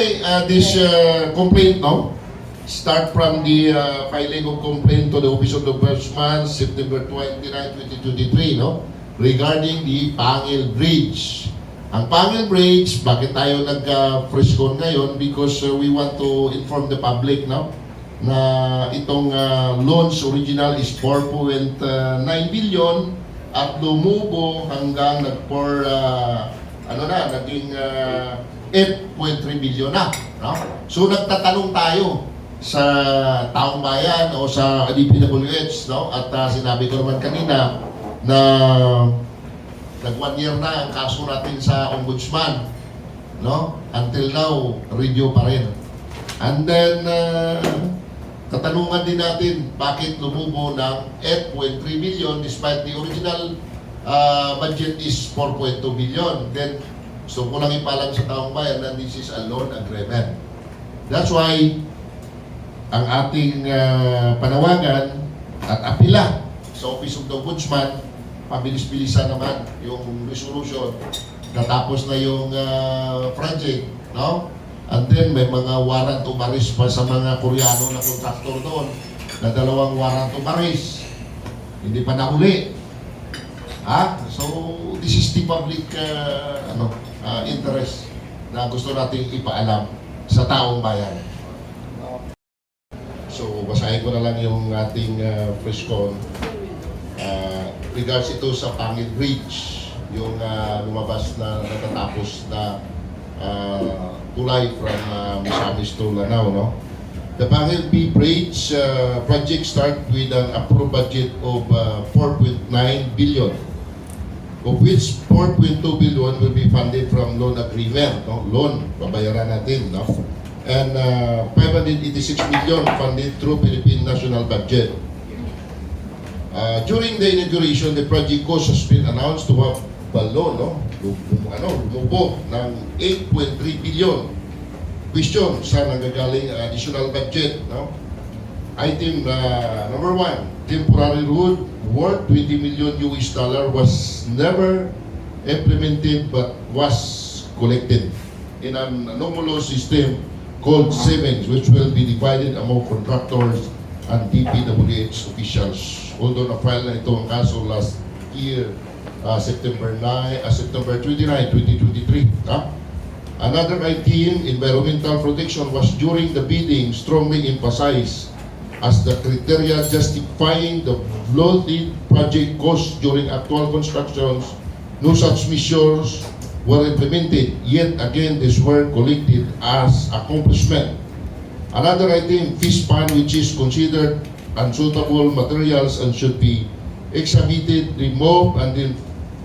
Anyway, this complaint, no? Start from the filing of complaint to the Office of the Ombudsman, September 29, 2023, no? Regarding the Pangil Bridge. Ang Pangil Bridge, bakit tayo nag-frescon ngayon? Because we want to inform the public, no? Na itong loans original is 4.9 billion at lumubo hanggang naging 8.3 billion na, no? So nagtatanong tayo sa taong bayan o sa DPWH, no? At sinabi ko naman kanina na nag 1 year na ang kaso natin sa ombudsman, no? Until now, review pa rin. And then katanungan din natin bakit lumubo ng 8.3 billion despite the original budget is 4.2 billion. Then so ko lang ipalam sa taong bayan na this is a loan agreement. That's why ang ating panawagan at apila sa Office of the Ombudsman, pabilis-bilisan naman yung resolution, natapos na yung project, no? And then may mga warrant of arrest pa sa mga Koreano na contractor doon, na 2 warrant of arrest, hindi pa nahuli. So this is the public interest na gusto nating ipaalam sa taong bayan. So, basahin ko na lang yung ating frescon. Regards ito sa Pangil Bridge, yung lumabas na natatapos na tulay from Misamis to Lanao, no? The Pangil B Bridge project start with an approved budget of 4.9 billion, of which 4.2 billion will be funded from loan agreement, no? Loan, babayaran natin, no? And 586 million funded through Philippine National Budget. During the inauguration, the project cost has been announced to have balo, no? Lumubo ng 8.3 billion. Question, saan nanggagaling additional budget, no? Item number 1, temporary road worth 20 million US dollar was never implemented but was collected in an anomalous system called savings, which will be divided among contractors and DPWH officials. Although na-file na ito ang kaso last year, September 29, 2023. Another item, environmental protection, was during the bidding strongly emphasized as the criteria justifying the floated project cost during actual constructions. No such measures were implemented, yet again these were collected as accomplishment. Another item, fish pan, which is considered unsuitable materials and should be excavated, removed, and then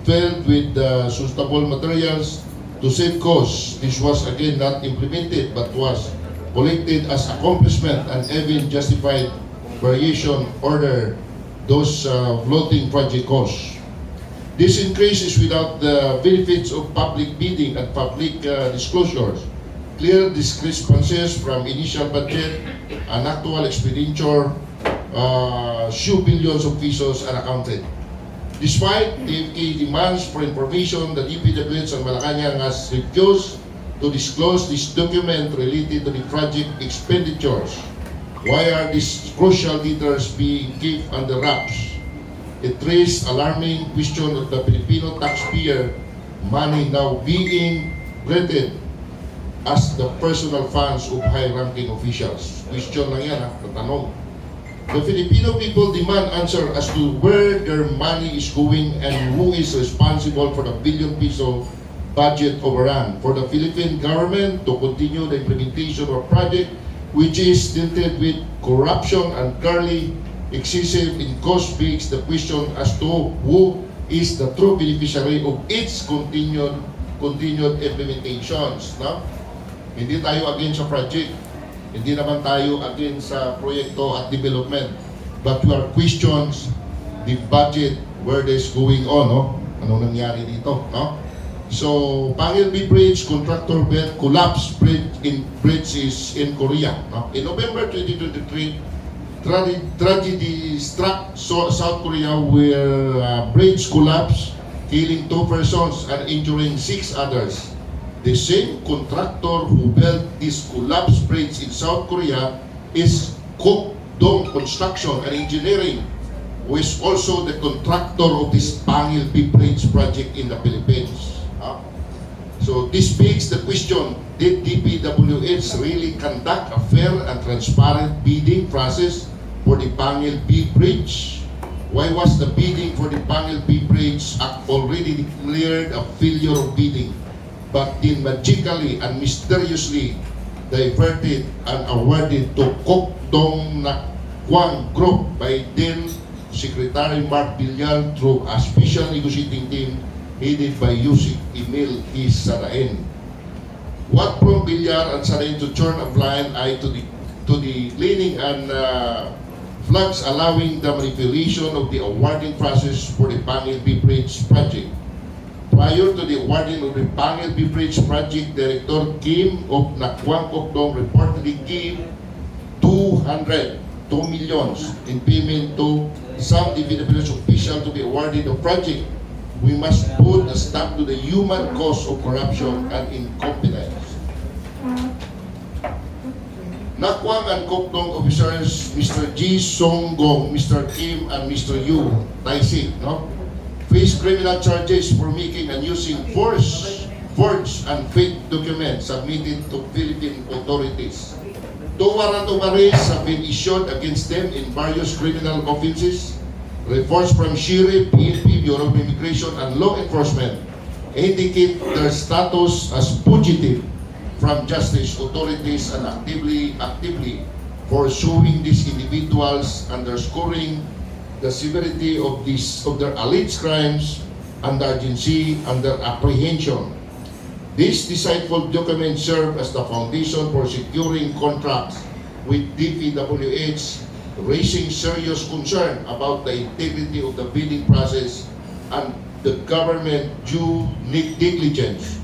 filled with suitable materials to save costs. This was again not implemented but was collected as accomplishment and even justified variation order those floating project costs. This increase is without the benefits of public bidding and public disclosures. Clear discrepancies from initial budget and actual expenditure, few billions of pesos are accounted. Despite DFK demands for information, the DPWH and Malacanang has refused to disclose this document related to the project expenditures. Why are these crucial details being kept under wraps? It raised alarming question of the Filipino taxpayer money now being granted as the personal funds of high-ranking officials. Question lang yan, tatanong. The Filipino people demand answer as to where their money is going and who is responsible for the billion peso budget overrun. For the Philippine government to continue the implementation of a project which is tinted with corruption and clearly excessive in cost begs the question as to who is the true beneficiary of its continued implementations, no? Hindi tayo against sa project, hindi naman tayo against sa proyekto at development, but we are questions the budget, where this going on, no? Ano nangyari dito, no? So, Pangil B Bridge contractor bed collapse bridge is in Korea, no? In November 2023, tragedy struck South Korea where bridge collapsed, killing 2 persons and injuring 6 others. the same contractor who built this collapsed bridge in South Korea is Kook Dong Construction and Engineering, who is also the contractor of this Pangil B Bridge project in the Philippines. So this begs the question, did DPWH really conduct a fair and transparent bidding process for the Pangil B Bridge? Why was the bidding for the Pangil B Bridge already declared a failure of bidding, but then magically and mysteriously diverted and awarded to Kook Dong Nakwang Group by then Secretary Mark Villar through a special negotiating team headed by Yusik Emil E. Sarain? What prompted Villar and Sarain to turn a blind eye to the leaning and flags allowing the manipulation of the awarding process for the Pangil B Bridge project? Prior to the awarding of the Pangil B Bridge project, Director Kim of Nakwang Kook Dong reportedly gave 2 million in payment to some DPWH official to be awarded the project. We must put a stop to the human cost of corruption and incompetence. Nakwang and Kook Dong officers, Mr. Ji Song Gong, Mr. Kim, and Mr. Yu Tai-sik, face criminal charges for making and using forged and fake documents submitted to Philippine authorities. 2 warrant of arrest have been issued against them in various criminal offenses. Reports from Sheriff, PNP, Bureau of Immigration, and Law Enforcement indicate their status as fugitive from justice authorities and actively pursuing these individuals, underscoring the severity of their alleged crimes and the urgency and their apprehension. These deceitful documents serve as the foundation for securing contracts with DPWH, raising serious concern about the integrity of the bidding process and the government due negligence.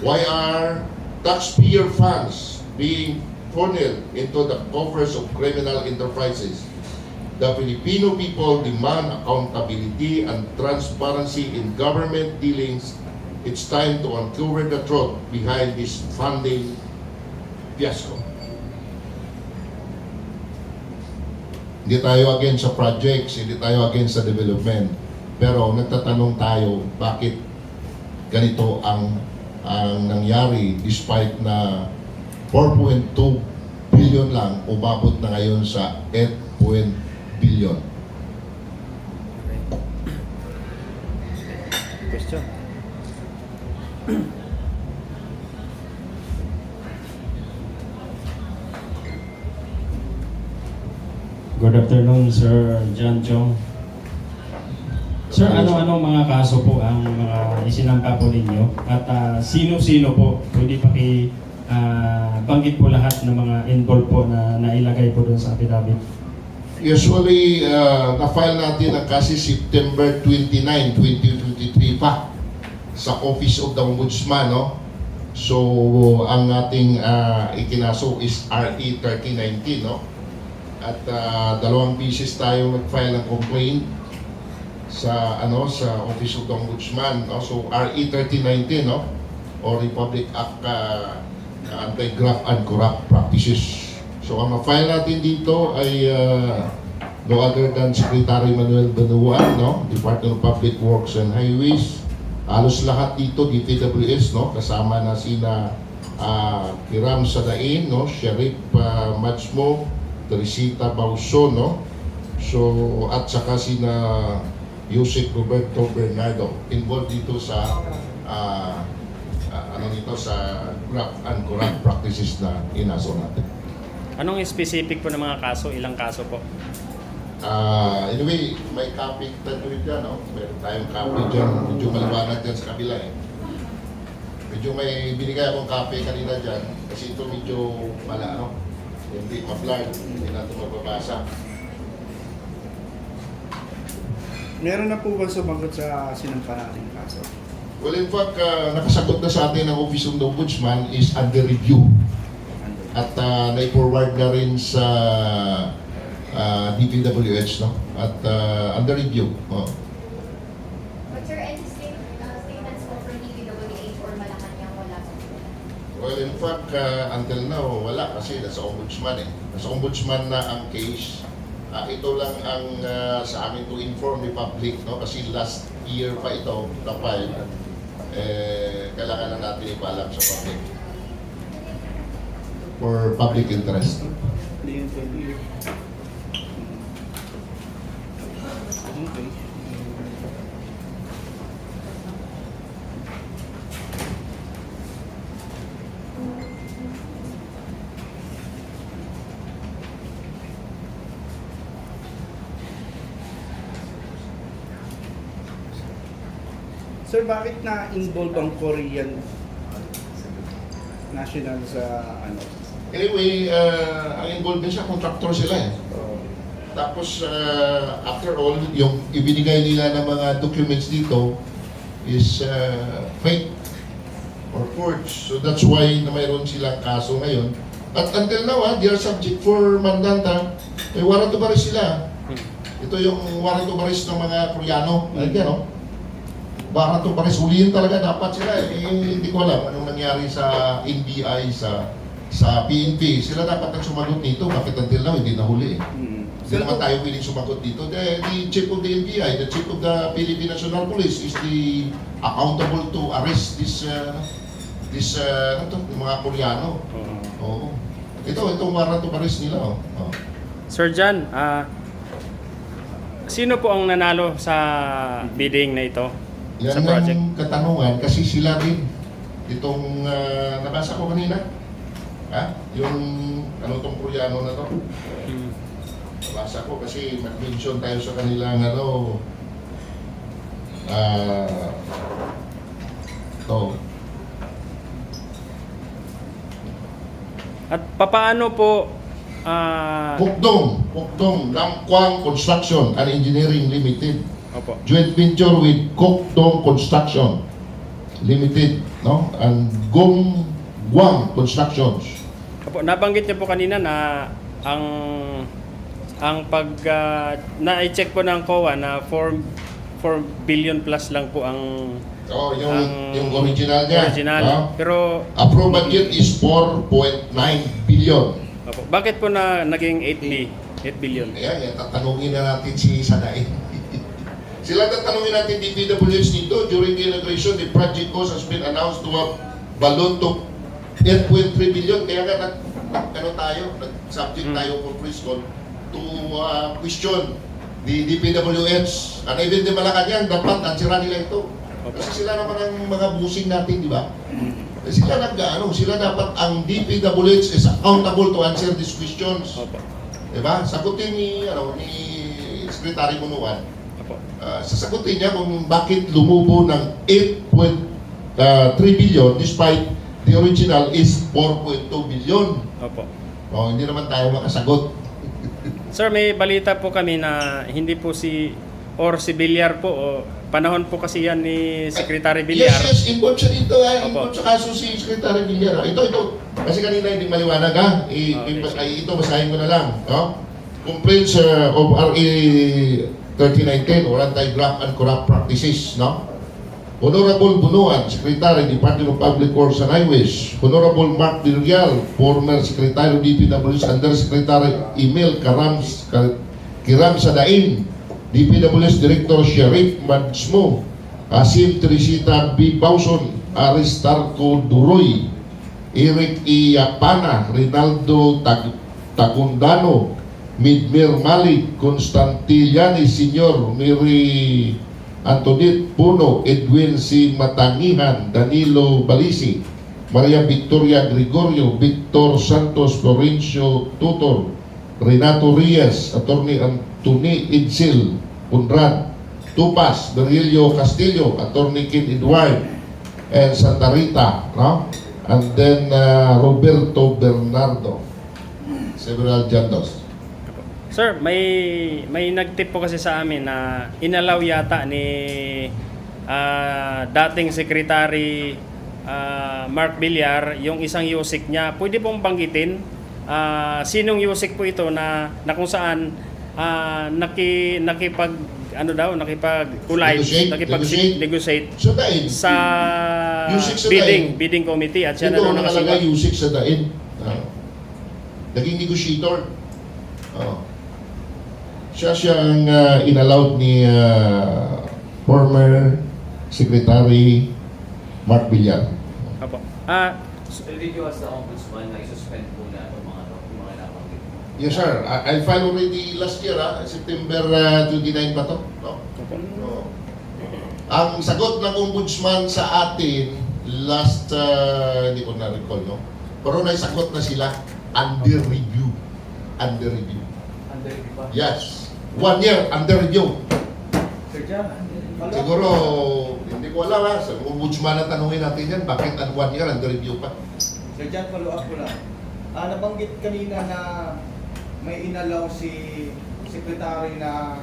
Why are taxpayer funds being funneled into the coffers of criminal enterprises? The Filipino people demand accountability and transparency in government dealings. It's time to uncover the truth behind this funding fiasco. Hindi tayo against sa projects, hindi tayo against sa development. Pero nagtatanong tayo, bakit ganito ang nangyari despite na 4.2 billion lang, umabot na ngayon sa 8 billion. Question? Good afternoon, Sir John Chong. Sir, ano-ano mga kaso po ang mga isinampa po ninyo? At sino-sino po? Pwede banggit po lahat ng mga involved po na nailagay po doon sa affidavit. Usually, na-file natin ang kasi September 29, 2023 pa sa Office of the Ombudsman, no? So, ang ating ikinaso is RE 3019, no? At 2 beses tayo nag-file ng complaint sa Office of the Ombudsman, no? So, RE 3019, no? O Republic Act Anti-Graft and Corrupt Practices. So, ang ma-file natin dito ay no other than Secretary Manuel Benuan, no? Department of Public Works and Highways. Halos lahat dito, DPWS, no? Kasama na sina Kiram Sadain, no? Sheriff Majmo, Teresita Bauso, no? So, at saka sina Yusik Roberto Bernardo involved dito sa sa graft and corrupt practices na inaso natin. Anong specific po ng mga kaso? Ilang kaso po? Anyway, may copy tayo dyan, no? Meron tayong copy dyan. Medyo maliwanag dyan sa kabila, eh. Medyo may binigay akong copy kanina dyan kasi ito medyo hindi ma-blurred, hindi natin mababasa. Meron na po ba sumagot sa sinampa nating kaso? Well, in fact, nakasagot na sa atin ng Office of the Ombudsman is under review. At na-forward na rin sa DPWH, no? At under review. Oh. But sir, any statements po from DPWH or Malacanang wala po? Well, in fact, until now, wala kasi nasa ombudsman eh. Nasa ombudsman na ang case. Ito lang ang sa amin to inform the public, no? Kasi last year pa ito, na-file. Kailangan na natin ipaalam sa public. For public interest. Hindi yun pwede. Okay. Sir, bakit na-involve ang Korean national sa ano? Anyway, ang involved din siya, contractor sila eh. Tapos, after all, yung ibinigay nila ng mga documents dito is fake or forged. So that's why na mayroon silang kaso ngayon. At until now, they are subject for mandanta. May warrant of arrest sila. Ito yung warrant of arrest ng mga Koreano. Ayan, no? Warrant of arrest, huliin talaga dapat sila eh. Hindi ko alam anong nangyari sa NBI, sa PNP. Sila dapat ang sumagot nito. Bakit until now, hindi nahuli eh. Hindi naman tayo piling sumagot dito. The chief of the NBI, the chief of the Philippine National Police is the accountable to arrest this mga Koreano. Oo. Itong warrant of arrest nila. Oh. Sir John, sino po ang nanalo sa bidding na ito? Yan Sa project? ang katanungan kasi sila din. Itong nabasa ko kanina. Yung ano tong Koreano na to. Nabasa ko kasi mag-mention tayo sa kanilang to. At papaano po Pukdong Lamkwang Construction and Engineering Limited. Opo. Joint venture with Kokdong Construction Limited, no? And Gongguang Constructions. Opo, nabanggit niyo po kanina na ang na-check po ng COA na 4 billion plus lang po ang Yung original niya. original. No? Pero Approved budget is 4.9 billion. opo, bakit po na naging 8 billion? Ayan, tatanungin na natin si Sanae. Sila tatanungin natin DPWH nito. During the inauguration, the project cost has been announced to have balloon to 8.3 billion. Kaya nga nag-subject tayo for pre-school to question the DPWH. And even the Malacanang, dapat answera nila ito. Kasi sila naman ang mga busing natin, di ba? Sila sila dapat ang DPWH is accountable to answer these questions. Opo. Diba? Sagutin ni Secretary Bunuan. Opo. Sasagutin niya kung bakit lumubo ng 8.3 billion despite the original is 4.2 billion. Opo. Hindi naman tayo makasagot. Sir, may balita po kami na hindi po si Villar po o panahon po kasi yan ni Secretary Villar. Yes, involved siya dito. Opo. Involved sa kaso si Secretary Villar. Ito. Kasi kanina hindi maliwanag ha. Ito, basahin ko na lang. Complaints of RA 3019 or Anti-Graft and Corrupt Practices. Honorable Bunuan, Secretary, Department of Public Works and Highways. Honorable Mark Villar, former Secretary of DPWH, Undersecretary Emil Kiram Sadain, DPWH Director Sheriff Madsmo, Asim Teresita B. Bauson, Aristarco Duroy, Eric Iyapana, Rinaldo Tagundano, Midmir Malik, Constantiliani Senior, Mary Antoinette Puno, Edwin C. Matangihan, Danilo Balisi, Maria Victoria Gregorio, Victor Santos Florencio Tutor, Renato Rias, Attorney Anthony Idsil Punrad, Tupas Berilio Castillo, Attorney Ken Edward, and Santa Rita, and then Roberto Bernardo, several jandos. Sir, may nagtip po kasi sa amin na inalaw yata ni dating Secretary Mark Villar yung isang USIC niya. Pwede pong banggitin sinong USIC po ito na kung saan nakipag-negotiate So, dahil sa Yusik sa bidding committee at siya na Ito doon ang nakasiwa. nakalagay Yusik sa dain. Naging negotiator. Siya ang inallowed ni former Secretary Mark Villar. Opo. Individuals na ombudsman na i-suspend po na itong mga nabanggit. Yes sir, I filed already last year, September 29 pa to. No? Opo. No. Ang sagot ng ombudsman sa atin last, hindi ko na-recall, no? Pero naisagot na sila, under review. Under review. Under review ba? Yes. 1 year, under review. Sir Jan, Siguro, hindi ko alam sa ombudsman na tanungin natin yan, bakit 1 year, under review pa? Sir Jan, follow up ko lang. Nabanggit kanina na may inalaw si Secretary na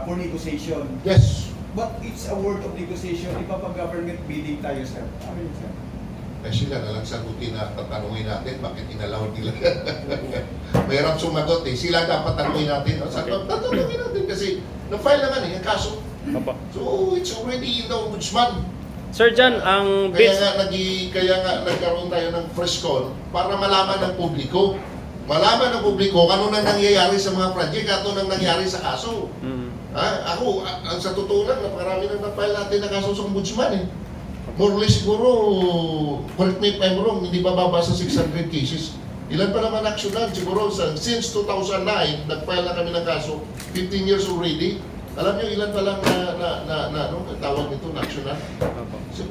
for negotiation. Yes. But it's a word of negotiation. Iba pa government bidding tayo, sir. Ano yun, sir? Eh sila na lang sagutin na tatanungin natin, bakit inalaw nila? Mahirap sumagot eh. Sila dapat tanungin natin. Tatanungin natin kasi na-file naman eh, ang kaso. Opo. So, it's already in the ombudsman. Sir Jan, ang Kaya bids nga nagkaroon tayo ng press call para malaman ng publiko. Malaman ng publiko kung ano nang nangyayari sa mga project at ano nang nangyayari sa kaso. Ako, sa totoo lang, napakarami nang na-file natin na kaso sa ombudsman eh. More or less siguro, correct me if I'm wrong, hindi bababa sa 600 cases. Ilan pa naman aksyonan? Siguro since 2009, nag-file na kami ng kaso, 15 years already. Alam niyo ilan pa lang tawag nito na aksyonan?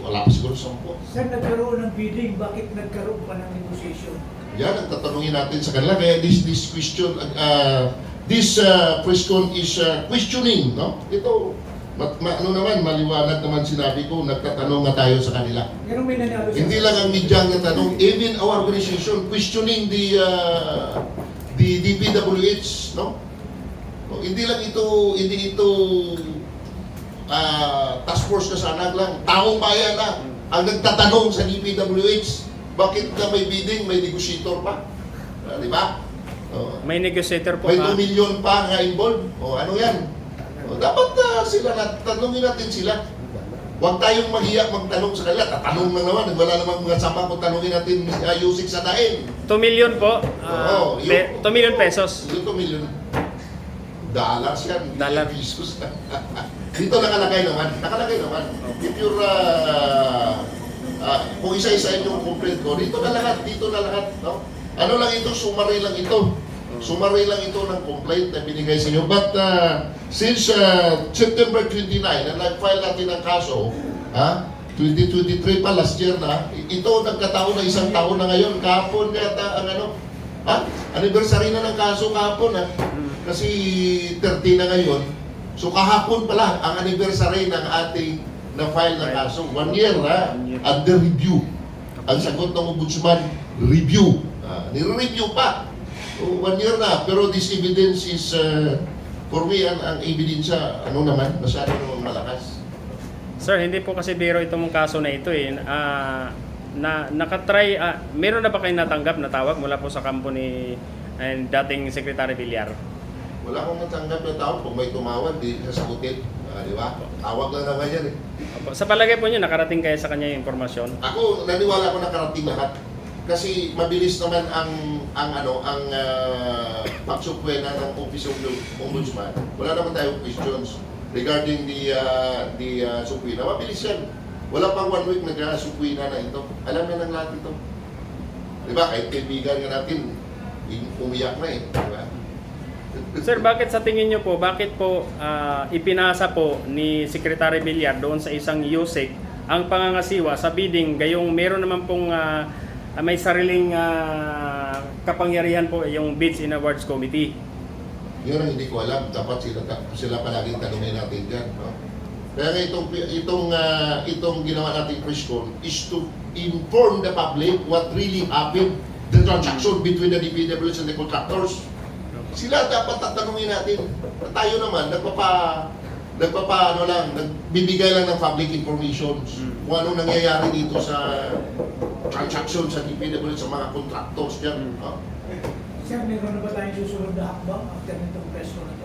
Wala pa siguro 10. Sir, nagkaroon ng bidding, bakit nagkaroon pa ng negotiation? Yan ang tatanungin natin sa kanila. Kaya this question, this press con is questioning, no? Ito, ano naman, maliwanag naman sinabi ko, nagtatanong nga tayo sa kanila. Pero may nanalo siya. Hindi lang ang media ang natanong, even our organization questioning the DPWH, no? No, hindi ito task force kasanag lang, taong bayan na ang nagtatanong sa DPWH, bakit na may bidding, may negotiator pa? Di ba? may negotiator po. May 2 million pa nga involved. Ano yan? Dapat sila, tanongin natin sila. Huwag tayong mahiya magtanong sa kanila. Tatanong na naman. Wala namang mga sama kung tanongin natin Yusik sa dain. 2 million po. Oo, 2 million pesos. Yung 2 million dollars yan. Dollar. Pesos. Dito nakalagay naman. Nakalagay naman. If you're kung isa-isa yung complaint ko, dito na lahat. No? Ano lang ito? Summary lang ito. Summary lang ito ng complaint na binigay sa inyo. But since September 29, na nag-file natin ang kaso, 2023 pa, last year na, ito nagkataon na isang taon na ngayon. Kahapon yata ang anniversary na ng kaso kahapon. Kasi 30 na ngayon. So kahapon pala ang anniversary ng ating na-file na kaso. 1 year under review. Ang sagot ng ombudsman, review. Nire-review pa. 1 year na, pero this evidence is, for me, ang ebidensya, masyado naman malakas. Sir, hindi po kasi biro itong kaso na ito eh. Nakatry, meron na ba kayong natanggap na tawag mula po sa kampo ni dating Secretary Villar? Wala akong natanggap na tawag. Kung may tumawag, di sasagutin. Di ba? Tawag lang naman yan eh. Opo. Sa palagay po niyo, nakarating kayo sa kanya yung impormasyon? Ako, naniwala ko nakarating lahat. Kasi mabilis naman ang pagsukwena ng Office of the Ombudsman. Wala naman tayong questions regarding the sukwena. Mabilis yan. Wala pang 1 week nag-sukwena na ito. Alam na ng lahat ito. Diba? Kahit kaibigan nga natin, umiyak na eh. Diba? Sir, bakit sa tingin niyo po, bakit po ipinasa po ni Secretary Villar doon sa isang Yusik ang pangangasiwa sa bidding gayong meron naman pong may sariling kapangyarihan po yung Bids and Awards Committee? Yun ang hindi ko alam. Dapat sila palaging tanungin natin dyan. No? Kaya nga itong ginawa nating press con is to inform the public what really happened, the transaction between the DPWH and the contractors. Sila dapat tatanungin natin. Tayo naman, nagbibigay lang ng public information kung ano nangyayari dito sa transaction sa DPWH sa mga contractors dyan. Sir, meron na ba tayong susunod na hakbang after nitong preso na ito?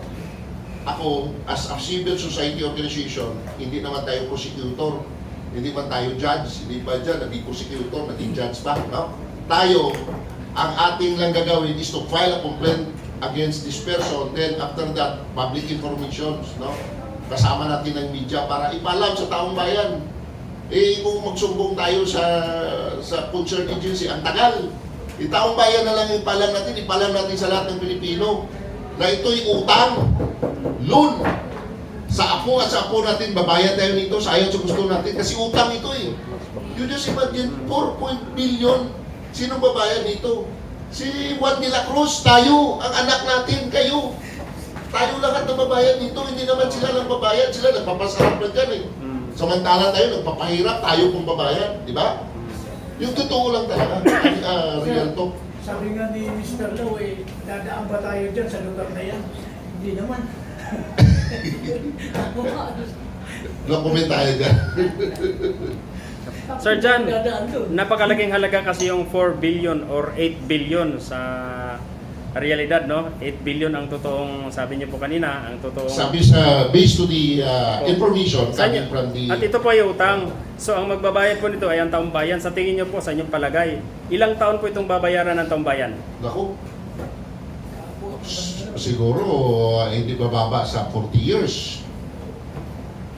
Ako, as a civil society organization, hindi naman tayo prosecutor. Hindi man tayo judge, hindi ba dyan, naging prosecutor, naging judge pa, no? Tayo, ang ating lang gagawin is to file a complaint against this person, then after that, public information, no? Kasama natin ang media para ipalam sa taong bayan. Eh, kung magsumbong tayo sa concerned agency, ang tagal. Taong bayan na lang ipalam natin sa lahat ng Pilipino na ito'y utang, loan. Sa apo at sa apo natin, babayad tayo nito sa ayaw sa gusto natin kasi utang ito eh. You just imagine, 4 billion, sino babayad nito? Si Juan de la Cruz, tayo, ang anak natin, kayo. Tayo lahat na babayad nito, hindi naman sila lang babayad, sila nagpapasarap na dyan eh. Samantala tayo, nagpapahirap, tayo pong babayad, di ba? Yung totoo lang talaga, real talk. Sabi nga ni Mr. Lau, dadaan ba tayo dyan sa lugar na yan? Hindi naman. No-comment tayo dyan. Sir John, Dadaan doon. napakalaking halaga kasi yung 4 billion or 8 billion sa realidad, no? 8 billion ang totoong, sabi niyo po kanina, ang totoong... Sabi sa, based to the information Sa coming inyo. from the... At ito po ay utang. So ang magbabayad po nito ay ang taong bayan. Sa tingin niyo po sa inyong palagay, ilang taon po itong babayaran ng taong bayan? Naku, siguro hindi bababa sa 40 years.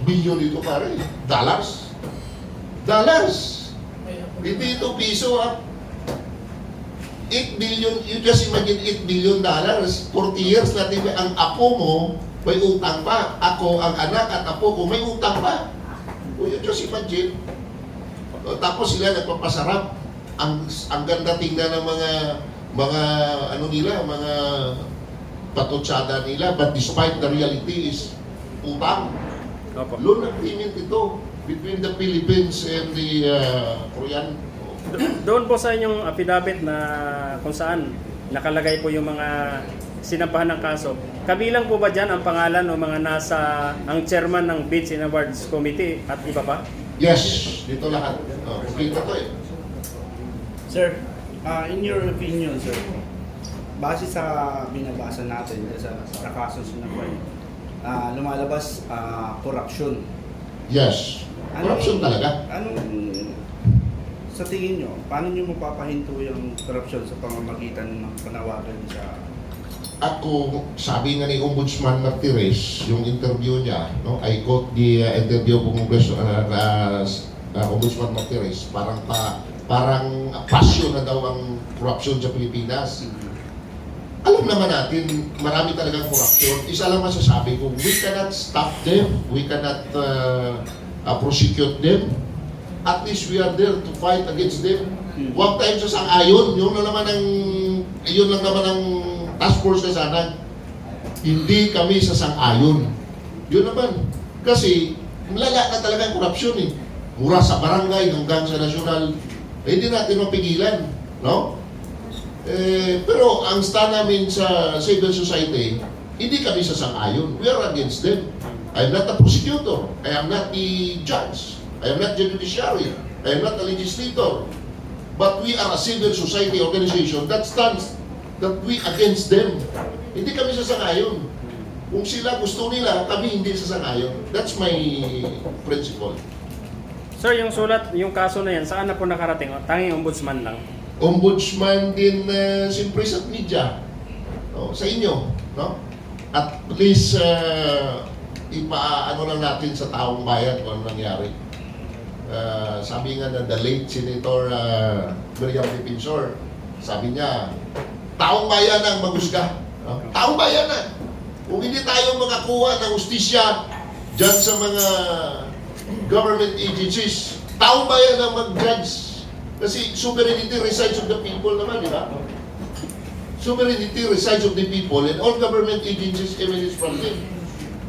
Billion ito pare. Dollars. Hindi ito piso ha. 8 billion, you just imagine 8 billion dollars. 40 years natin ang apo mo may utang pa. Ako, ang anak at apo ko may utang pa. O you just imagine. Tapos sila nagpapasarap. Ang ganda tingnan ng mga ano nila, mga patutsada nila, but despite the reality is utang. Opo. Loan agreement ito between the Philippines and the Korean. Doon po sa inyong affidavit na kung saan nakalagay po yung mga sinampahan ng kaso, kabilang po ba dyan ang pangalan o mga nasa, ang chairman ng Bids and Awards Committee at iba pa? Yes, dito lahat. Kita to eh. Sir, in your opinion, sir, base sa binabasa natin sa kaso sinampay, lumalabas corruption. Yes. Corruption talaga. Anong sa tingin nyo, paano nyo mapapahinto yung corruption sa pamamagitan ng panawagan sa... Ako, sabi nga ni Ombudsman Martires, yung interview niya, no, I quote the interview ko Ombudsman Martires, parang passion na daw ang corruption sa Pilipinas. Alam naman natin, marami talagang corruption. Isa lang masasabi ko, we cannot stop them, we cannot prosecute them. At least we are there to fight against them. Huwag tayo sa sang-ayon, yun lang naman ang task force na sana. Hindi kami sa sang-ayon. Yun naman. Kasi, malala na talaga ang korupsyon eh. Mura sa barangay hanggang sa nasyonal. Hindi natin mapigilan. No? Pero ang stand namin sa civil society, hindi kami sa sang-ayon. We are against them. I am not a prosecutor. I am not the judge. I am not the judiciary. I am not a legislator. But we are a civil society organization that stands that we against them. Hindi kami sasangayon. Kung sila gusto nila, kami hindi sasangayon. That's my principle. Sir, yung sulat, yung kaso na yan, saan na po nakarating? O, tanging ombudsman lang. Ombudsman din siyempre sa media. Sa inyo. No? At least ipaano lang natin sa taong bayan kung ano nangyari. Sabi nga na the late Senator Miriam Defensor, sabi niya, taong bayan ang magusga. No? Taong bayan na. Kung hindi tayo makakuha ng hustisya dyan sa mga government agencies, taong bayan ang mag-judge. Kasi sovereignty resides of the people naman, di ba? Sovereignty resides of the people and all government agencies emanates from them.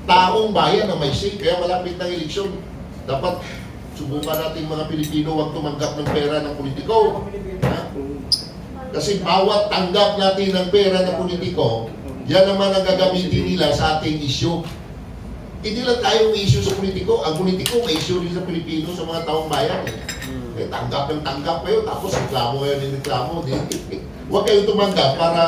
Taong bayan ang may say, kaya malapit ng eleksyon. Dapat subukan natin mga Pilipino huwag tumanggap ng pera ng politiko. Ha? Kasi bawat tanggap natin ng pera ng politiko, yan naman ang gagamitin nila sa ating issue. Hindi lang tayo may issue sa politiko. Ang politiko may issue rin sa Pilipino, sa mga taong bayan. Tanggap ng tanggap kayo, tapos reklamo kayo ng reklamo. Huwag kayo tumanggap para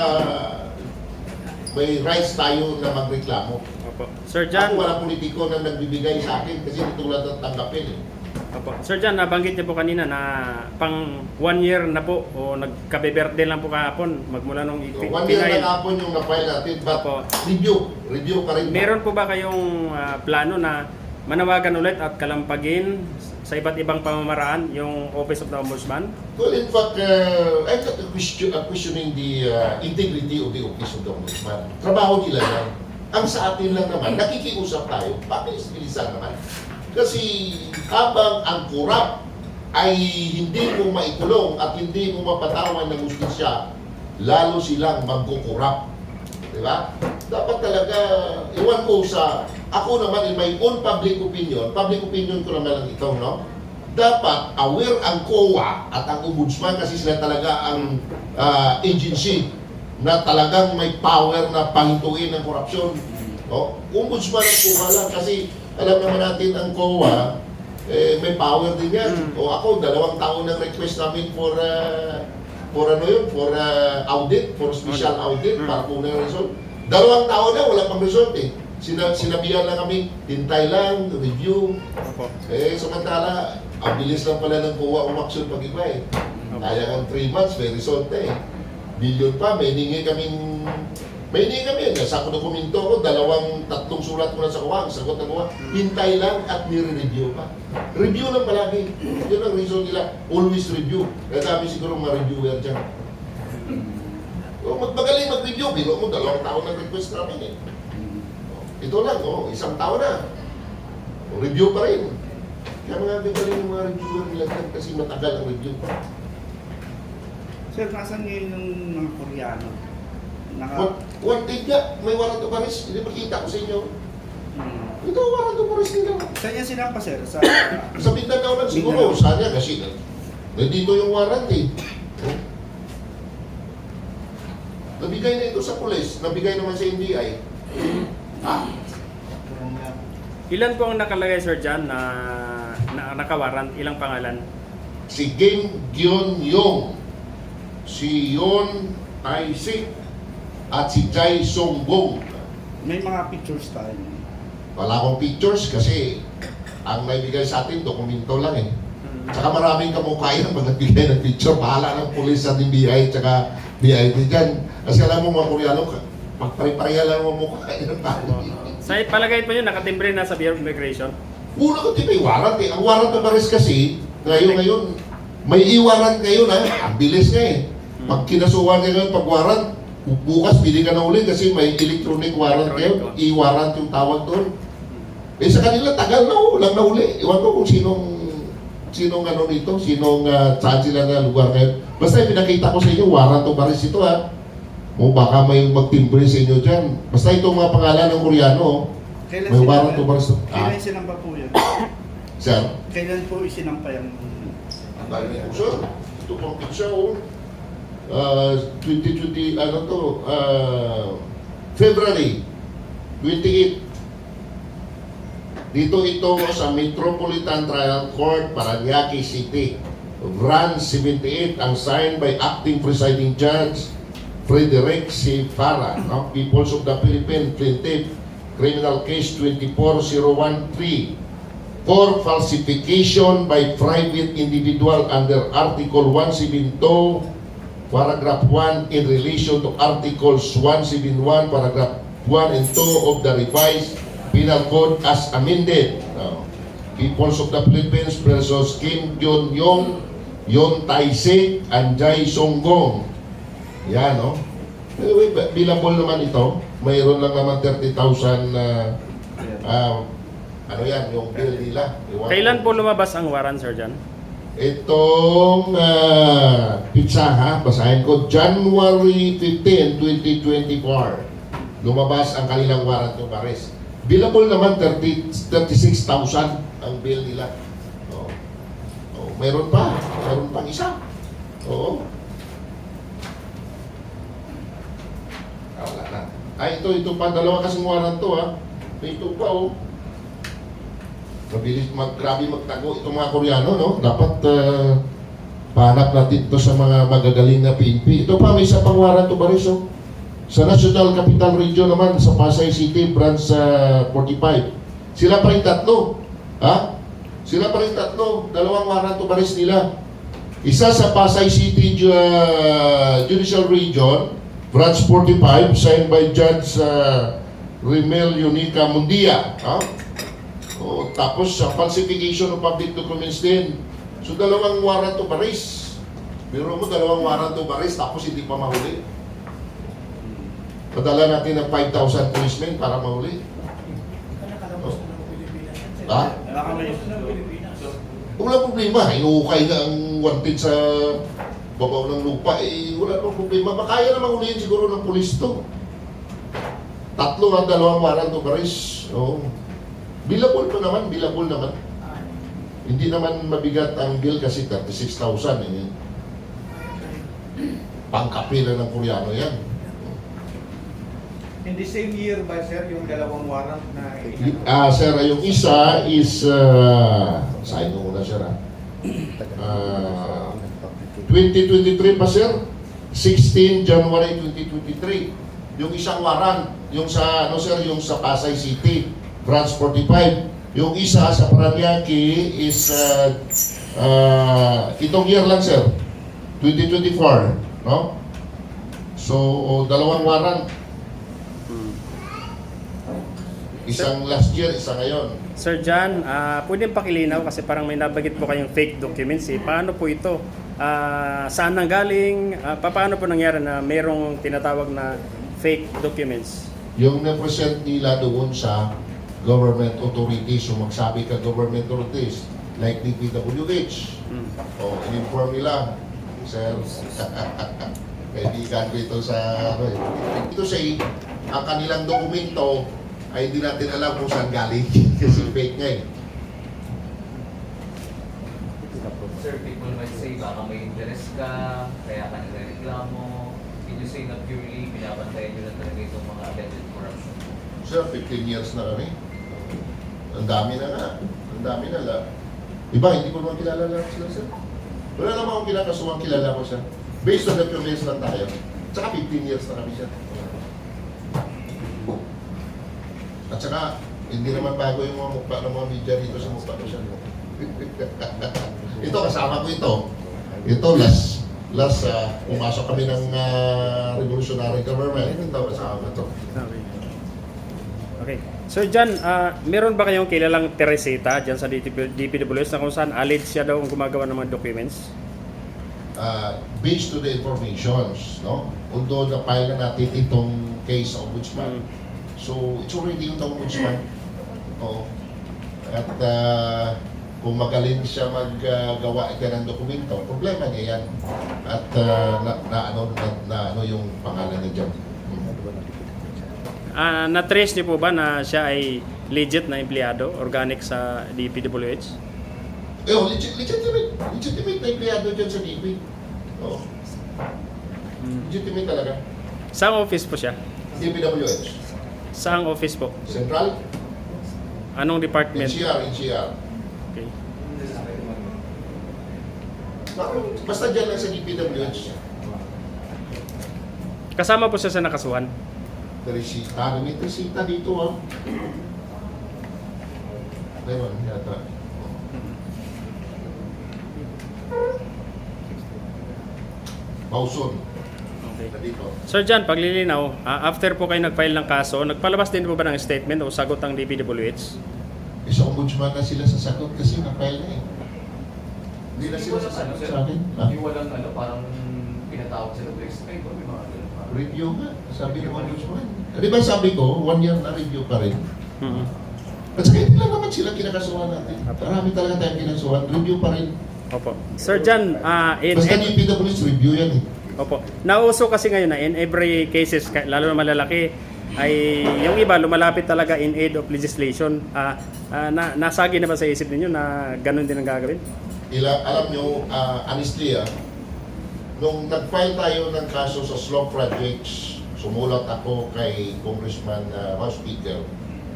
may rights tayo na magreklamo. Opo. Sir John, Ako walang politiko na nagbibigay sa akin kasi hindi tulad ng tanggapin eh. Opo. Opo. Sir John, nabanggit niyo po kanina na pang 1 year na po o nagkabe-birthday lang po kahapon magmula nung So, 1 year na kapon yung na-file natin, but Opo. review pa rin. Meron po ba kayong plano na manawagan ulit at kalampagin sa iba't ibang pamamaraan yung Office of the Ombudsman? Well, in fact, I'm not questioning the integrity of the Office of the Ombudsman. Trabaho nila lang. Ang sa atin lang naman, nakikiusap tayo, papilis-bilisan naman. Kasi habang ang kurap ay hindi mo maikulong at hindi mo mapatawan ng justisya, lalo silang magkukurap. Di ba? Dapat talaga, iwan ko sa, ako naman in my own public opinion ko naman lang ito, no? Dapat aware ang COA at ang Ombudsman kasi sila talaga ang agency na talagang may power na pahintuin ng korupsyon. No? Ombudsman ang COA lang kasi alam naman natin ang COA may power din yan. O ako, 2 taon ng request namin for audit, for special audit para kung na result. 2 taon na, wala pang result eh. Sinabihan lang kami, hintay lang, review. Opo. Samantala, ang bilis lang pala ng COA umaksyon pag iba eh. Kaya ng 3 months, may result na eh. Billion pa, may hiningi kami, sa dokumento ko, 2-3 sulat ko na sa COA, ang sagot ng COA, hintay lang at nire-review pa. Review lang palagi. Yun ang reason nila, always review. Kaya dami siguro mga reviewer dyan. So, magaling mag-review, biro mo, 2 taon na request namin eh. Ito lang, 1 taon na. Review pa rin. Kaya mga magaling yung mga reviewer nila dyan kasi matagal ang review pa. Sir, nasan ngayon yung mga Koreano? One day nga, may warrant of arrest. Hindi makita ko sa inyo. Hmm. Ito, warrant of arrest nila. Saan niya sinampa, sir? Sa... Sa Mindanao lang siguro. Sana kasi nandito yung warrant eh. Nabigay na ito sa pulis. Nabigay naman sa NBI. Ilan po ang nakalagay, Sir John, na nakawarrant? Ilang pangalan? Si Kim Gyeon Yong, si Yon Taisik, at si Jai Songbong. May mga pictures tayo. Wala akong pictures kasi ang naibigay sa atin, dokumento lang eh. Tsaka maraming kamukha yan pag nagbigay ng picture. Bahala ng pulis sa NBI tsaka BID dyan. Kasi alam mo mga Koreano, magpare-pareha lang ang mukha yan. Sa palagay po yun, nakatimbre na sa Bureau of Immigration? Una ko may warrant eh. Ang warrant of arrest kasi, ngayon, may i-warrant ngayon ha. Ang bilis nga eh. Pag kinasuhan ka ngayon, pag warrant, bukas pili ka na uli kasi may electronic warrant ngayon. I-warrant yung tawag doon. Eh sa kanila, tagal na walang nauli. Iwan ko kung sinong ano nito, saan sila na lugar ngayon. Basta pinakita ko sa inyo, warrant of arrest ito ha. O baka may magtimbre sa inyo dyan. Basta itong mga pangalan ng Koreano, Kailan may sinampa? warrant of arrest. Kailan sinampa po yan? Sir? Kailan po isinampa yung... Ang dami po, sir. Ito pang picture, 2020, February 28. Dito ito sa Metropolitan Trial Court, Parañaque City. Run 78, ang signed by Acting Presiding Judge Frederick C. Farah, no? Peoples of the Philippines, Plaintiff, Criminal Case 24013, for falsification by private individual under Article 172, Paragraph 1 in relation to Articles 171, Paragraph 1 and 2 of the revised Penal Code as amended. No? Peoples of the Philippines versus Kim Jong Yong, Yon Taisik, and Jai Songgong. Yan, no? Anyway, billable naman ito. Mayroon lang naman 30,000 ano yan, yung bill nila. Kailan po lumabas ang warrant, Sir John? Itong pizza ha, basahin ko, January 15, 2024. Lumabas ang kanilang warrant of arrest. Billable naman 36,000 ang bill nila. Oh. Oh, mayroon pang isa. Oo. Wala na. Ay, ito pa, 2 kasing warrant to ha. Ito pa oh. Mabilis, grabe magtago itong mga Koreano, no? Dapat pahanap natin ito sa mga magagaling na PNP. Ito pa, may isa pang warrant of arrest, oh. Sa National Capital Region naman, sa Pasay City, branch 45. Sila pa rin 3. Ha? Sila pa rin tatlo, dalawang warrant of arrest nila. Isa sa Pasay City Judicial Region, branch 45, signed by Judge Rimel Yunica Mundia. O, tapos sa falsification of public documents din. So dalawang warrant of arrest. Pero mo dalawang warrant of arrest tapos hindi pa mahuli. Padala natin ng 5,000 policemen para mahuli. Nakalabas na ng Pilipinas. Ha? Baka may- Nakalabas na ng Pilipinas. Wala problema. Inuukay na ang wanted sa babaw ng lupa. Wala pang problema. Makaya na mahulihin siguro ng pulis to. Tatlo ang dalawang warrant of arrest. Oh. Billable pa naman. Billable naman. Hindi naman mabigat ang bill kasi 36,000. Pangkapi lang ng Koreano yan. In the same year ba, sir, yung dalawang warrant na inano? Sir, yung isa is, sahin ko muna, sir. 2023 pa, sir. 16 January 2023. Yung isang warrant, yung sa, ano, sir, yung sa Pasay City, branch 45. Yung isa sa Paranaque is, itong year lang, sir. 2024, no? So, dalawang warrant. Isang last year, isa ngayon. Sir John, pwedeng pakilinaw kasi parang may nabagit po kayong fake documents eh. Paano po ito? Saan nanggaling? Paano po nangyari na merong tinatawag na fake documents? Yung na-present nila doon sa government authorities, yung magsabi ka government authorities, like DPWH. O, in-inform nila, sir, kaibigan ko ito sa, ito say, ang kanilang dokumento ay hindi natin alam kung saan galing kasi fake nga eh. Sir, people might say baka may interest ka, kaya ka nagreklamo. Can you say na purely binabantayan nyo lang talaga itong mga alleged corruption? Sir, 15 years na kami. Ang dami na nga. Ang dami na lang. Iba, hindi ko naman kilala lang sila, sir. Wala naman akong kinakasuhan, kilala ko siya. Based on documents lang tayo. Tsaka 15 years na kami siya. At saka, hindi naman bago yung mga mukha ng mga media dito sa mukha ko siya. Ito, kasama ko ito. Ito, last pumasok kami ng revolutionary government. Ito, kasama ito. Okay. Sir John, meron ba kayong kilalang Teresita dyan sa DPWH na kung saan alleged siya daw ang gumagawa ng mga documents? Based to the informations, no? Although na-file na natin itong case sa ombudsman. So, it's already yung ombudsman. Oo. At kung magaling siya maggawa ng dokumento, problema niya yan. At ano yung pangalan niya dyan. Na-trace niyo po ba na siya ay legit na empleyado, organic sa DPWH? Legitimate na empleyado dyan sa DP. Oo. Legitimate talaga. Saang office po siya? DPWH. Saang office po? Central? Anong department? NCR. Okay. Basta dyan lang sa DPWH. Kasama po siya sa nakasuhan? Teresita. May Teresita dito, ah. Meron yata. Pauson. Okay. Dito. Sir John, paglilinaw, after po kayo nag-file ng kaso, nagpalabas din po ba ng statement o sagot ang DPWH? Sa ombudsman na sila sasagot kasi na-file na eh. Hindi na sila sasagot sa akin. Yung walang parang pinatawag sila to explain ko, may mga ganun pa. Review nga, sabi ng ombudsman. Di ba sabi ko, 1 year na review pa rin. At saka hindi lang naman sila kinakasuhan natin. Marami talaga tayong kinakasuhan, review pa rin. Opo. Sir John, Basta DPWH review yan eh. Opo. Nauso kasi ngayon na in every cases, lalo na malalaki, ay yung iba lumalapit talaga in aid of legislation. Nasagi na ba sa isip ninyo na ganun din ang gagawin? Alam nyo, honestly nung nag-file tayo ng kaso sa slope projects, sumulat ako kay Congressman House Speaker,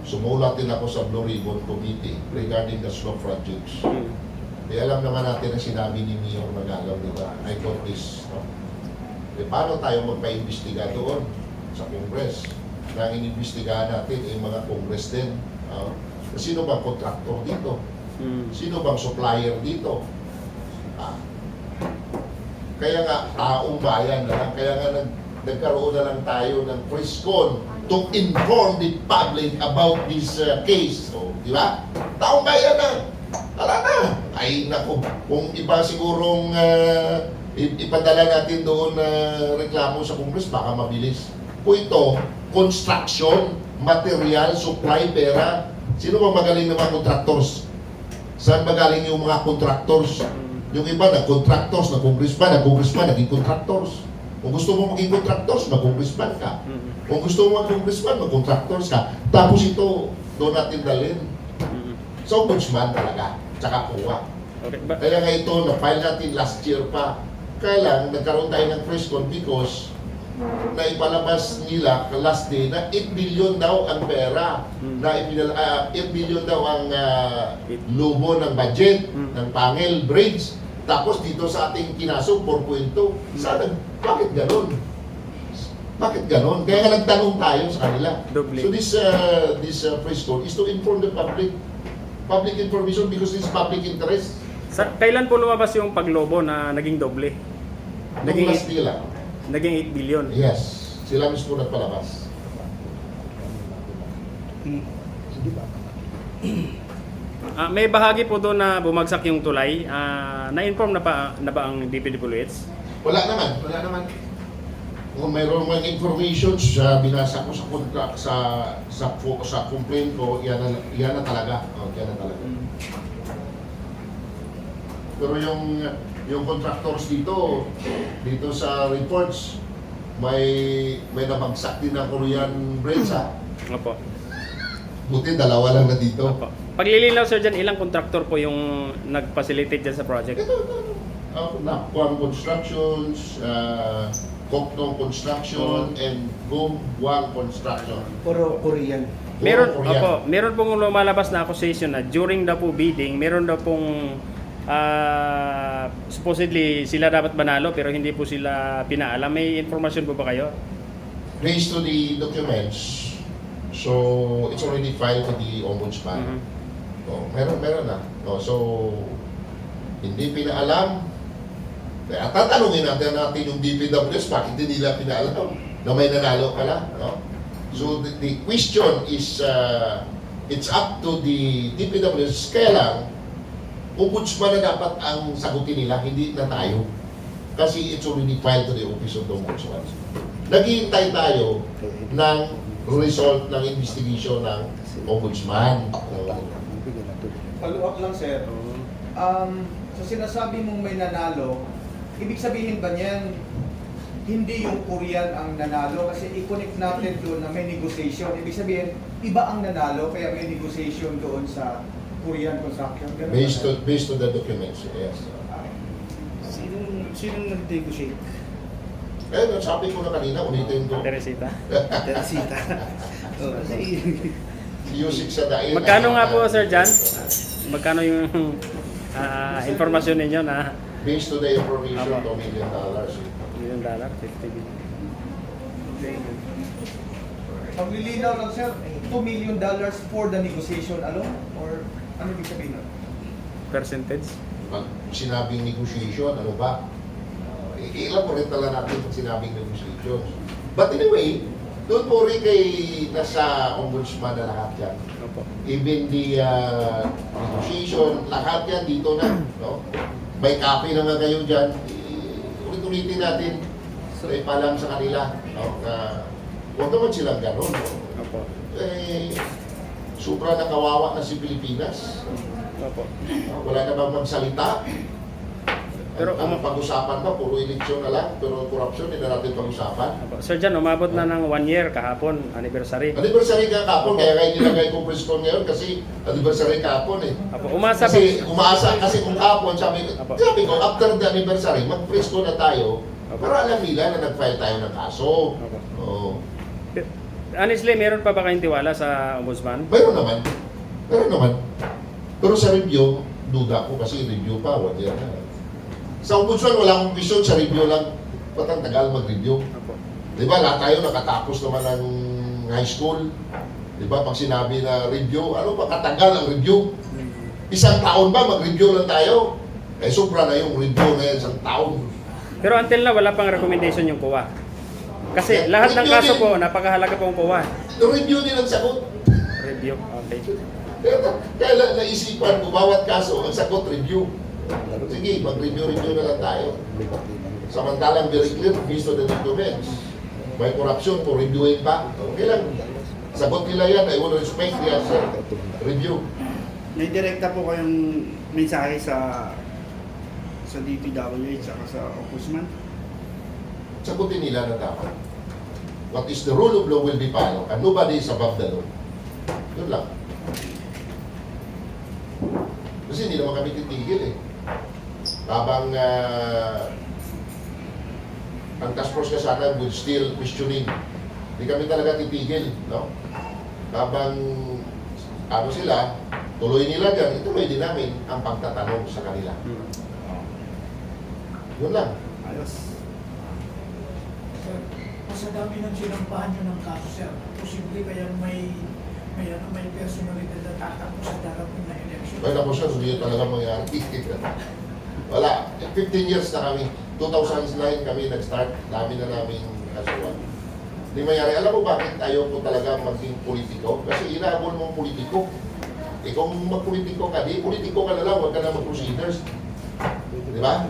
sumulat din ako sa Blue Ribbon Committee regarding the slope projects. Alam naman natin na sinabi ni Mayor Magalaw, di ba? I got this. No? Paano tayo magpa-imbestiga doon sa Congress? Na inimbestigahan natin yung mga Congress din. Sino bang kontraktor dito? Sino bang supplier dito? Ah. Kaya nga, taong bayan na lang. Kaya nga nagkaroon na lang tayo ng press-con to inform the public about this case. So, di ba? Taong bayan na. Wala na. Ay, naku. Kung iba sigurong ipadala natin doon na reklamo sa Congress, baka mabilis. Po ito, construction, material, supply, pera. Sino bang magaling na mga contractors? Saan magaling yung mga contractors? Yung iba, nag-contractors, nag-congressman, naging contractors. Kung gusto mo maging contractors, mag-congressman ka. Kung gusto mo mag-congressman, mag-contractors ka. Tapos ito, doon natin dalhin. So, ombudsman talaga, tsaka kuha. Okay. Kaya nga ito, na-file natin last year pa. Kaya lang, nagkaroon tayo ng press con because na ipalabas nila last day na 8 billion daw ang pera. Na 8 billion daw ang lubo ng budget ng Pangil Bridge. Tapos dito sa ating kinaso, 4.2. Sana, bakit ganon? Bakit ganon? Kaya nga nagtanong tayo sa kanila. Doble. So this press con is to inform the public information because this is public interest. Kailan po lumabas yung paglobo na naging doble? Naging last day lang. Naging 8 billion. Yes, sila mismo nagpalabas. May bahagi po doon na bumagsak yung tulay. Na-inform na ba ang DPWH? Wala naman. Kung mayroon mang information sa binasa ko sa contract sa complaint ko, yan na talaga. Yan na talaga. Pero yung contractors dito sa reports, may nabagsak din na Korean Bridge ha. Opo. Buti dalawa lang na dito. Opo. Paglilinaw sir dyan, ilang kontraktor po yung nag-facilitate dyan sa project? Nakuan Constructions, Koktong Construction, and Gumwang Construction. Puro Korean. Meron pong lumalabas na accusation na during the po bidding, meron daw pong supposedly sila dapat manalo pero hindi po sila pinaalam. May informasyon po ba kayo? Based to the documents, so it's already filed with the ombudsman. Meron na. So, hindi pinaalam. Kaya tatanungin natin yung DPWS, bakit hindi nila pinaalam na may nanalo pala. No? So, the question is, it's up to the DPWS. Kaya lang, ombudsman na dapat ang sagutin nila, hindi na tayo. Kasi it's already filed to the office of the ombudsman. Naghihintay tayo ng result ng investigation ng ombudsman. Follow up lang, sir. So sinasabi mong may nanalo, ibig sabihin ba niyan, hindi yung Korean ang nanalo? Kasi i-connect natin doon na may negotiation. Ibig sabihin, iba ang nanalo, kaya may negotiation doon sa Korean construction. Ganun ba, sir? Based on the documents, yes. Sinong nag-negotiate? Sabi ko na kanina, ulitin ko. Teresita. Teresita. Si Yusik sa daig. Magkano nga po Sir Jan? Magkano yung informasyon ninyo na Based to the information, Apo. $2 million. $1 million, 50 billion. Paglilinaw lang, sir, $2 million for the negotiation alone? Or ano ibig sabihin nun? Percentage? Pag sinabing negotiation, ano ba? I-elaborate na lang natin pag sinabing negotiation. But anyway, don't worry kay nasa ombudsman na lahat yan. Opo. Even the negotiation, lahat yan dito na. No? May copy na nga kayo dyan. Ulit-ulitin natin. So, ipalam sa kanila. No? Huwag naman silang gano'n. No? Opo. Sobra na kawawa na si Pilipinas. Opo. Wala na bang magsalita? Pero ang pag-usapan ba, puro eleksyon na lang, pero korupsyon, hindi na natin pag-usapan. Opo. Sir Jan, umabot na ng 1 year kahapon, anniversary. Anniversary ka kahapon, kaya kayo nilagay kong press con ngayon kasi anniversary kahapon eh. Opo. Umasa Kasi umaasa, kasi kung kahapon, sabi Apo. ko, after the anniversary, mag-press con na tayo, Apo. para alam nila na nag-file tayo ng kaso. Apo. Oo. Honestly, meron pa ba kayong tiwala sa ombudsman? Meron naman. Pero sa review, duda ko kasi review pa, wala yan. Sa ombudsman, wala akong vision, sa review lang. Ba't ang tagal mag-review? Opo. Di ba, lahat tayo nakatapos naman ng high school. Di ba, pag sinabi na review, ano ba katagal ang review? Isang taon ba mag-review lang tayo? Eh, sobra na yung review na yan, isang taon. Pero until na wala pang recommendation yung COA. Kasi lahat ng kaso po, napakahalaga po ang COA. Review din ang sagot. Review. Okay. Kaya naisipan ko, bawat kaso, ang sagot, review. Sige, mag-review na lang tayo. Samantalang very clear, based on the documents. May corruption, kung reviewin pa, okay lang. Sagot nila yan, I will respect the answer. Review. May direkta po kayong mensahe sa DPWH at sa Ombudsman? Sagutin nila na dapat. What is the rule of law will be followed and nobody is above the law. Yun lang. Kasi hindi naman kami titigil eh. Habang ang task force kasana would still questioning. Hindi kami talaga titigil, no? Habang ano sila, tuloy nila dyan, ituloy din namin ang pagtatanong sa kanila. Yun lang. Ayos. Sir, sa dami ng sinampahan nyo ng kaso, sir, posible kaya may personalidad na tatakbo sa darating na election. Well, ako sir, hindi yun talaga mangyari. Wala. 15 years na kami. 2009 kami nag-start. Dami na namin kasuhan. Hindi mangyari. Alam mo bakit ayaw ko talaga maging politiko? Kasi inaabol mong politiko. Eh kung magpolitiko ka, di politiko ka na lang, huwag ka na mag-proceeders. Di ba?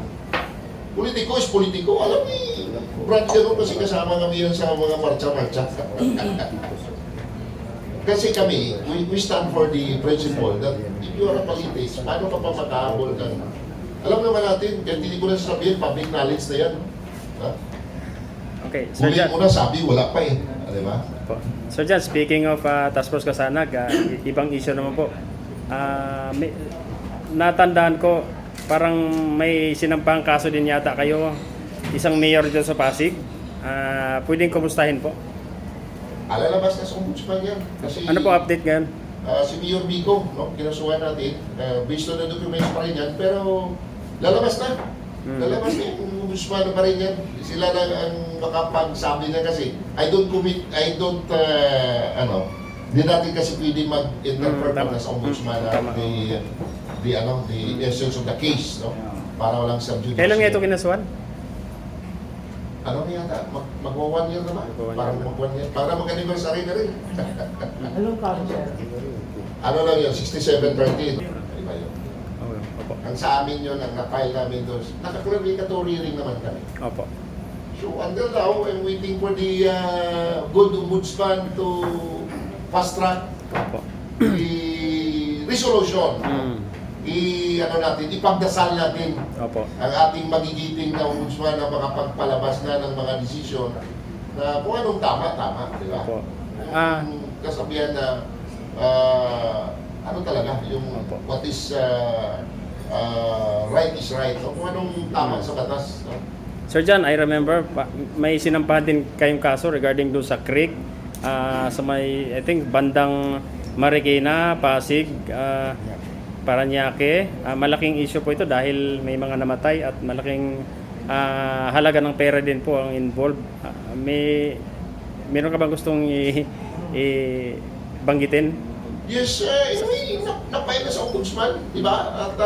Politiko is politiko. Alam ni Brad Gano kasi kasama kami yan sa mga marcha-marcha. Kasi kami, we stand for the principle that if you are a politics, paano ka pa makahabol ng... Alam naman natin, kahit hindi ko na sasabihin, public knowledge na yan. Ha? Okay, Sir Huli Jan. mo na sabi, wala pa eh. Di ba? Po. Sir Jan, speaking of Task Force Kasanag, ibang issue naman po. Natandaan ko, parang may sinampang kaso din yata kayo, isang mayor dito sa Pasig. Pwedeng kumustahin po. Alalabas na sa ombudsman yan. Kasi, Ano po update ngayon? si Mayor Vico, no, kinasuhan natin, based on the documents pa rin yan, pero lalabas na. Lalabas na yung ombudsman pa rin yan. Sila lang ang makapagsabi na kasi, hindi natin kasi pwede mag-interpret Tama. na sa ombudsman Tama. the essence of the case, no? Para walang subjudice. Kailan nga ito kinasuhan? Ano na yata? Magwa 1 year na ba? Magwa 1 Parang year na. mag 1 year. Para mag-anniversary na rin. Anong kaso, sir? Ano lang yun? 6713. Iba yun. Opo. Ang sa amin yun, ang na-file namin doon, naka-clarificatory rin naman kami. Opo. So until now, I'm waiting for the good ombudsman to fast track Opo. the resolution. Ipagdasal natin Opo. ang ating magigiting na ombudsman na makapagpalabas na ng mga desisyon na kung anong tama, di ba? Opo. Yung kasabihan na ano talaga, yung Opo. what is right is right, no? Kung anong tama sa batas, no? Sir John, I remember may sinampahan din kayong kaso regarding doon sa creek sa may, I think, bandang Marikina, Pasig, Paranaque. Malaking issue po ito dahil may mga namatay at malaking halaga ng pera din po ang involved. Meron ka bang gustong banggitin? Yes, napay na sa ombudsman, di ba? At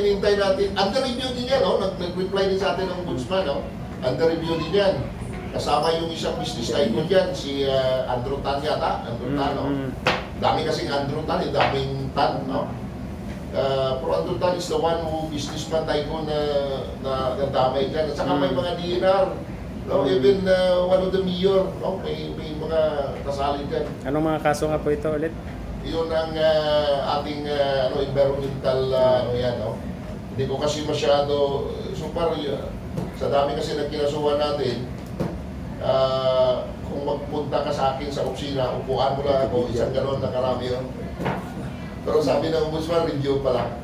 hinintay natin. Under review din yan, no? Nag-reply din sa atin ng ombudsman, no? Under review din yan. Kasama yung isang business tycoon dyan, si Andrew Tan yata. Andrew Tan, no? Dami kasing Andrew Tan, daming Tan, no? Pero Andrew Tan is the one who businessman tycoon na damay dyan. At saka may mga DNR, no? Even one of the mayor, no? May mga kasali dyan. Anong mga kaso nga po ito ulit? Yun ang ating environmental yan, no? Hindi ko kasi masyado super sa dami kasi nagkinasuhan natin. Kung magpunta ka sa akin sa opisina, upuan mo lang ako, isang ganon na karami yun. Pero sabi ng ombudsman, review pa lang.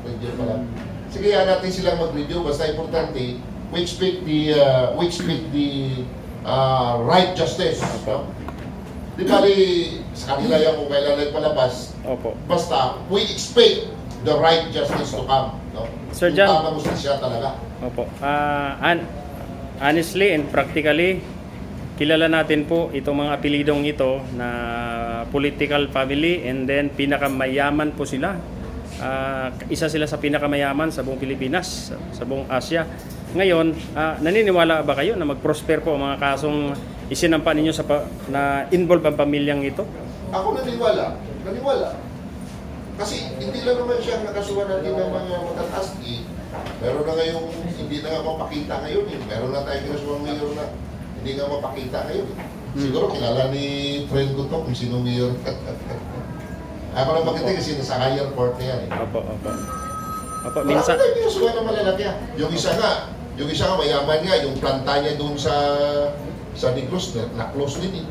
Sige, natin silang mag-review, basta importante, we expect the right justice, no? Di bali, sa kanila yan kung kailan nagpalabas, Opo. basta we expect the right justice to come, no? Sir Yung John. tama mo siya talaga. Opo. Honestly and practically, kilala natin po itong mga apelidong ito na political family and then pinakamayaman po sila. isa sila sa pinakamayaman sa buong Pilipinas, sa buong Asia. Ngayon, naniniwala ba kayo na mag-prosper po ang mga kasong isinampa ninyo na involve ang pamilyang ito? Ako naniwala. Kasi hindi lang naman siya nakasuhan natin ng mga matataas. Meron na ngayong hindi na nga mapakita ngayon. Meron na tayong kinasuhan mayor na hindi nga mapakita ngayon. Siguro kilala ni friend ko to kung sino mayor. Ako lang makita kasi nasa higher court na yan. Opo. Opo, Minsan. minsan. Wala tayong kinasuhan ng malalaki. Yung isa nga mayaman nga, yung planta niya doon sa Negros, na-close din.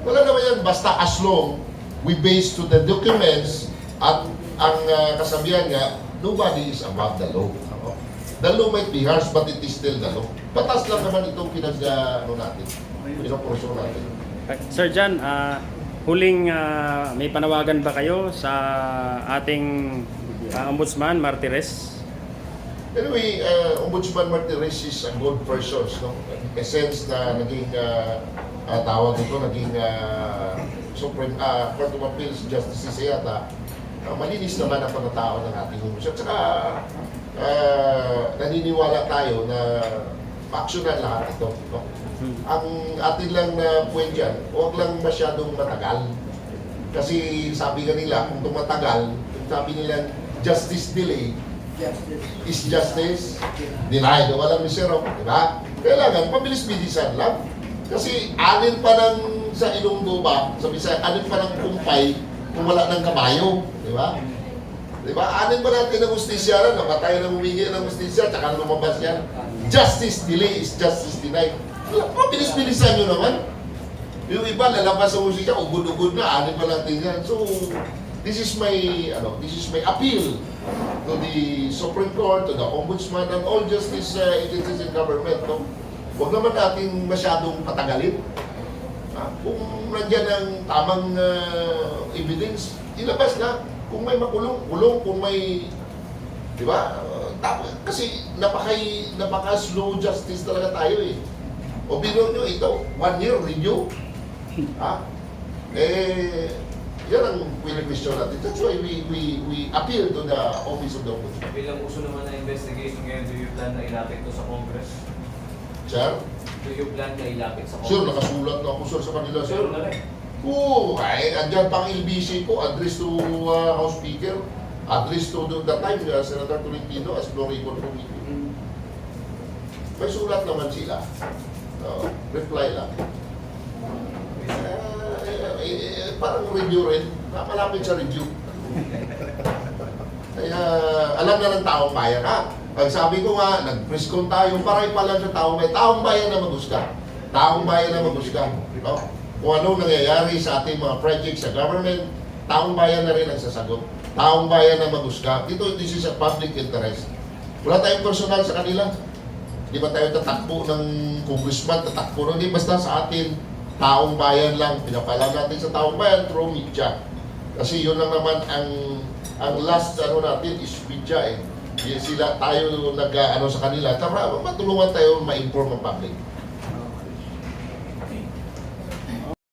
Wala naman yan, basta as long we base to the documents at ang kasabihan nga, nobody is above the law. The law might be harsh, but it is still the law. Batas lang naman itong natin, pinoporosyon natin. Sir John, huling may panawagan ba kayo sa ating Ombudsman Martires? Anyway, Ombudsman Martires is a good person, no? Essence na naging tawag ito, naging Supreme Court of Appeals Justice siya yata. Malinis naman ang panatao ng ating Ombudsman. At saka naniniwala tayo na ma-actionan lahat ito. No? Ang atin lang na point dyan, huwag lang masyadong matagal. Kasi sabi nga nila, kung tumatagal, sabi nila, justice delay is justice denied. Walang misero, di ba? Kailangan, pabilis-bilisan lang. Kasi alin pa ng sa Ilonggo ba, sa Bisaya, alin pa ng kumpay kung wala ng kabayo, di ba? Di ba? Alin ba natin ng justisya na, namatay na humingi ng justisya, tsaka lumabas yan. Justice delay is justice denied. Pabilis-bilisan nyo naman. Yung iba, lalabas sa justisya, ugod-ugod na, alin pa natin yan. So, this is my appeal to the Supreme Court, to the Ombudsman, and all justice agencies in government. No? Huwag naman natin masyadong patagalin. Kung nandyan ang tamang evidence, ilabas na. Kung may makulong, kulong. Kung may, di ba? Kasi napaka-slow justice talaga tayo eh. O biro nyo ito, 1 year review. Yan ang question natin. That's why we appeal to the Office of the Ombudsman. Bilang uso naman na investigation ngayon, do you plan na ilapit to sa Congress? Sir? Do you plan na ilapit sa Congress? Sir, nakasulat na ako sir sa kanila, sir. Sir, na rin. Oo, andyan pang LBC ko, address to House Speaker, address to the time, Senator Tolentino as Floor Record Committee. May sulat naman sila. Reply lang. Parang review rin, malapit sa review. Kaya alam na ng taong bayan, Pag sabi ko nga, nag-press con tayo, paray pa lang sa taong bayan na mag-usga. Taong bayan na mag-usga. No? Kung ano nangyayari sa ating mga projects sa government, taong bayan na rin ang sasagot. Taong bayan na mag-usga. This is a public interest. Wala tayong personal sa kanila. Di ba tayo tatakbo ng congressman, tatakbo ng di basta sa atin, taong bayan lang, pinapalam natin sa taong bayan through media. Kasi yun lang naman ang last natin is media eh. Sila tayo nag sa kanila, tara matulungan tayo ma-inform ang public.